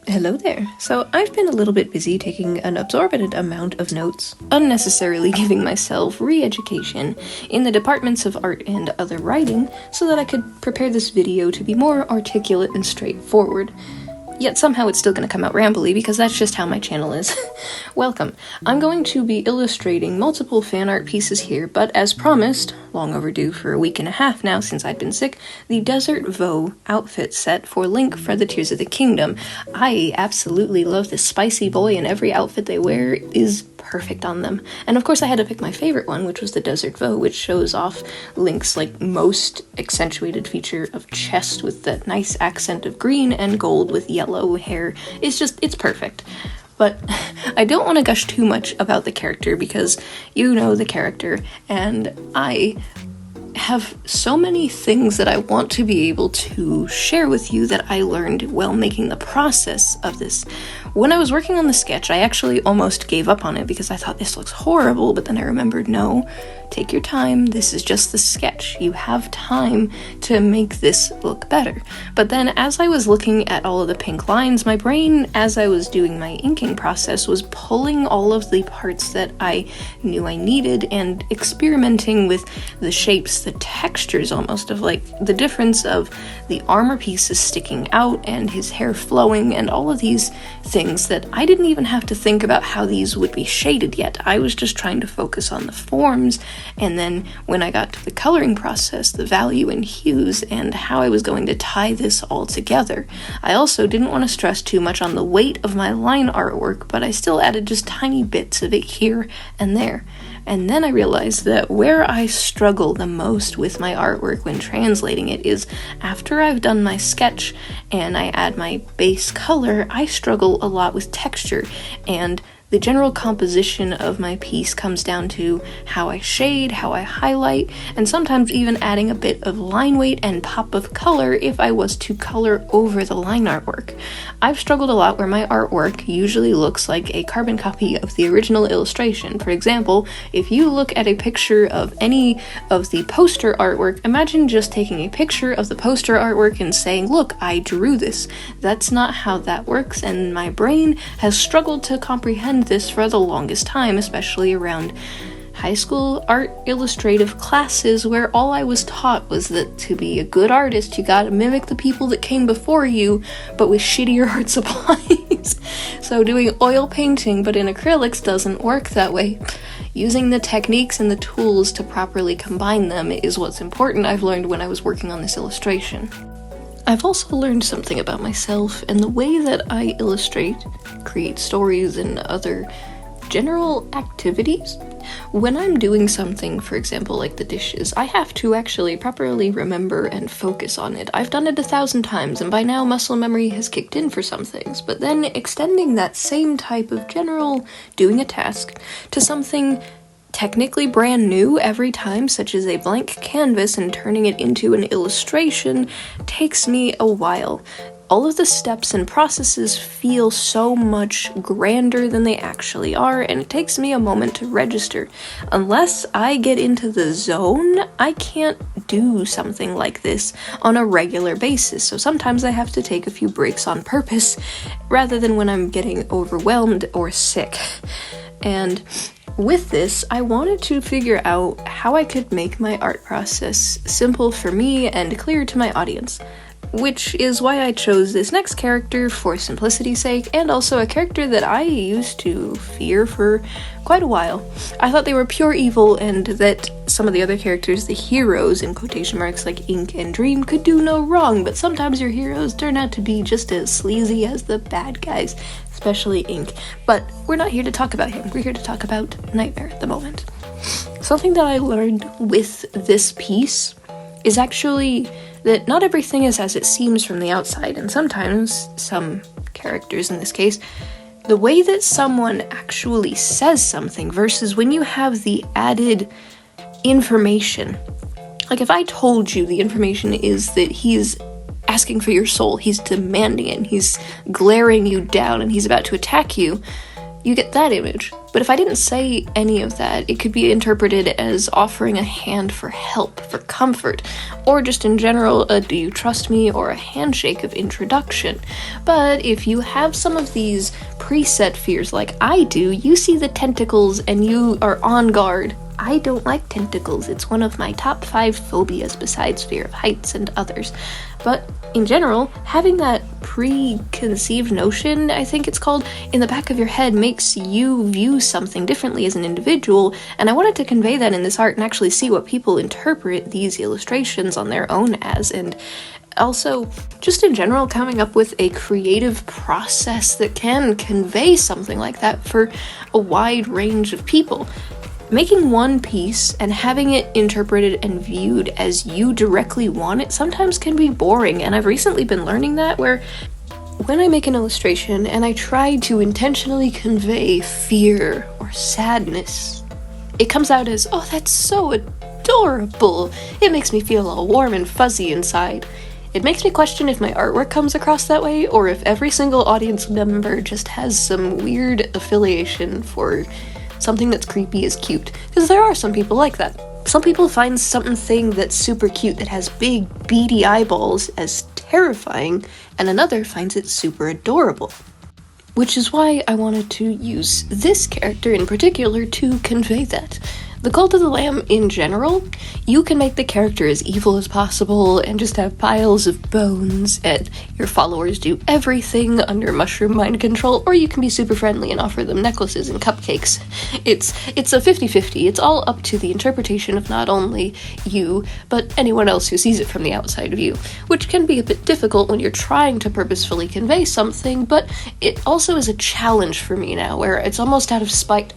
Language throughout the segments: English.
Hello there. So I've been a little bit busy taking an absorbent amount of notes, unnecessarily giving myself re-education in the departments of art and other writing so that I could prepare this video to be more articulate and straightforward. Yet somehow it's still going to come out rambly because that's just how my channel is. Welcome. I'm going to be illustrating multiple fan art pieces here, but as promised, long overdue for a week and a half now since I'd been sick, the Desert Vo outfit set for Link for the Tears of the Kingdom. I absolutely love this spicy boy, and every outfit they wear is perfect on them. And of course I had to pick my favorite one, which was the Desert Vo, which shows off Link's most accentuated feature of chest with that nice accent of green and gold with yellow hair. It's perfect. But I don't want to gush too much about the character because you know the character, and I have so many things that I want to be able to share with you that I learned while making the process of this. When I was working on the sketch, I actually almost gave up on it because I thought this looks horrible, but then I remembered, no, take your time, this is just the sketch. You have time to make this look better. But then as I was looking at all of the pink lines, my brain, as I was doing my inking process, was pulling all of the parts that I knew I needed and experimenting with the shapes, the textures almost, of the difference of the armor pieces sticking out and his hair flowing and all of these things that I didn't even have to think about how these would be shaded yet. I was just trying to focus on the forms, and then when I got to the coloring process, the value in hues and how I was going to tie this all together. I also didn't want to stress too much on the weight of my line artwork, but I still added just tiny bits of it here and there. And then I realized that where I struggle the most with my artwork when translating it is after I've done my sketch and I add my base color, I struggle a lot with texture, and the general composition of my piece comes down to how I shade, how I highlight, and sometimes even adding a bit of line weight and pop of color if I was to color over the line artwork. I've struggled a lot where my artwork usually looks like a carbon copy of the original illustration. For example, if you look at a picture of any of the poster artwork, imagine just taking a picture of the poster artwork and saying, look, I drew this. That's not how that works, and my brain has struggled to comprehend this for the longest time, especially around high school art illustrative classes where all I was taught was that to be a good artist you gotta mimic the people that came before you, but with shittier art supplies. So doing oil painting but in acrylics doesn't work that way. Using the techniques and the tools to properly combine them is what's important, I've learned when I was working on this illustration. I've also learned something about myself and the way that I illustrate, create stories, and other general activities. When I'm doing something, for example, like the dishes, I have to actually properly remember and focus on it. I've done it 1,000 times, and by now muscle memory has kicked in for some things, but then extending that same type of general doing a task to something technically brand new every time, such as a blank canvas, and turning it into an illustration takes me a while. All of the steps and processes feel so much grander than they actually are, and it takes me a moment to register. Unless I get into the zone, I can't do something like this on a regular basis, so sometimes I have to take a few breaks on purpose, rather than when I'm getting overwhelmed or sick. And with this, I wanted to figure out how I could make my art process simple for me and clear to my audience, which is why I chose this next character for simplicity's sake, and also a character that I used to fear for quite a while. I thought they were pure evil and that some of the other characters, the heroes in quotation marks like Ink and Dream, could do no wrong, but sometimes your heroes turn out to be just as sleazy as the bad guys, especially Ink. But we're not here to talk about him, we're here to talk about Nightmare at the moment. Something that I learned with this piece is actually that not everything is as it seems from the outside, and sometimes, some characters in this case, the way that someone actually says something versus when you have the added information. Like if I told you the information is that he's asking for your soul, he's demanding it, he's glaring you down, and he's about to attack you, you get that image. But if I didn't say any of that, it could be interpreted as offering a hand for help, for comfort, or just in general a "do you trust me?" or a handshake of introduction. But if you have some of these preset fears like I do, you see the tentacles and you are on guard. I don't like tentacles. It's one of my top 5 phobias besides fear of heights and others. But in general, having that preconceived notion, I think it's called, in the back of your head makes you view something differently as an individual, and I wanted to convey that in this art and actually see what people interpret these illustrations on their own as, and also, just in general, coming up with a creative process that can convey something like that for a wide range of people. Making one piece and having it interpreted and viewed as you directly want it sometimes can be boring, and I've recently been learning that, where when I make an illustration and I try to intentionally convey fear or sadness, it comes out as, "Oh, that's so adorable. It makes me feel all warm and fuzzy inside." It makes me question if my artwork comes across that way, or if every single audience member just has some weird affiliation for something that's creepy is cute, because there are some people like that. Some people find something that's super cute that has big, beady eyeballs as terrifying, and another finds it super adorable. Which is why I wanted to use this character in particular to convey that. The Cult of the Lamb in general, you can make the character as evil as possible and just have piles of bones and your followers do everything under mushroom mind control, or you can be super friendly and offer them necklaces and cupcakes. It's a 50-50. It's all up to the interpretation of not only you, but anyone else who sees it from the outside view, which can be a bit difficult when you're trying to purposefully convey something, but it also is a challenge for me now, where it's almost out of spite.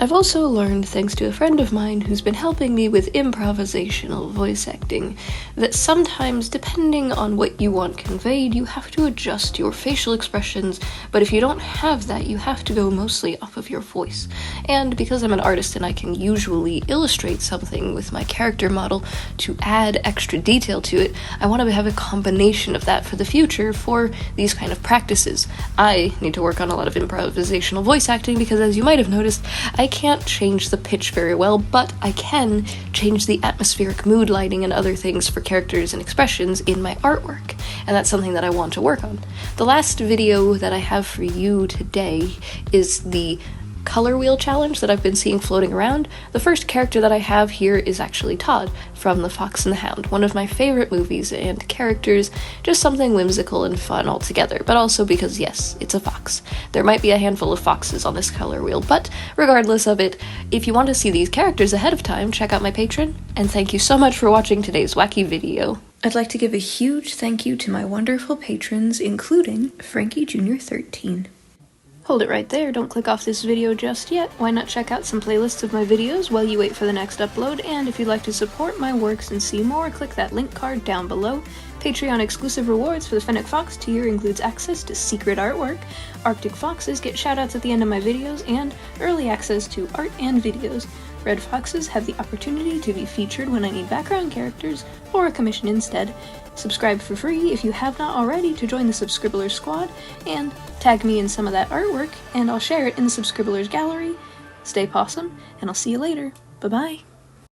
I've also learned, thanks to a friend of mine who's been helping me with improvisational voice acting, that sometimes, depending on what you want conveyed, you have to adjust your facial expressions, but if you don't have that, you have to go mostly off of your voice. And because I'm an artist and I can usually illustrate something with my character model to add extra detail to it, I want to have a combination of that for the future for these kind of practices. I need to work on a lot of improvisational voice acting because, as you might have noticed, I can't change the pitch very well, but I can change the atmospheric mood lighting and other things for characters and expressions in my artwork, and that's something that I want to work on. The last video that I have for you today is the color wheel challenge that I've been seeing floating around. The first character that I have here is actually Todd from The Fox and the Hound, one of my favorite movies and characters, just something whimsical and fun altogether, but also because, yes, it's a fox. There might be a handful of foxes on this color wheel, but regardless of it, if you want to see these characters ahead of time, check out my Patreon, and thank you so much for watching today's wacky video. I'd like to give a huge thank you to my wonderful patrons, including Frankie Jr. 13. Hold it right there, don't click off this video just yet. Why not check out some playlists of my videos while you wait for the next upload, and if you'd like to support my works and see more, click that link card down below. Patreon exclusive rewards for the Fennec Fox tier includes access to secret artwork, Arctic Foxes get shoutouts at the end of my videos, and early access to art and videos. Red Foxes have the opportunity to be featured when I need background characters or a commission instead. Subscribe for free if you have not already to join the Subscribblers squad, and tag me in some of that artwork and I'll share it in the Subscribblers gallery. Stay possum, and I'll see you later. Bye-bye.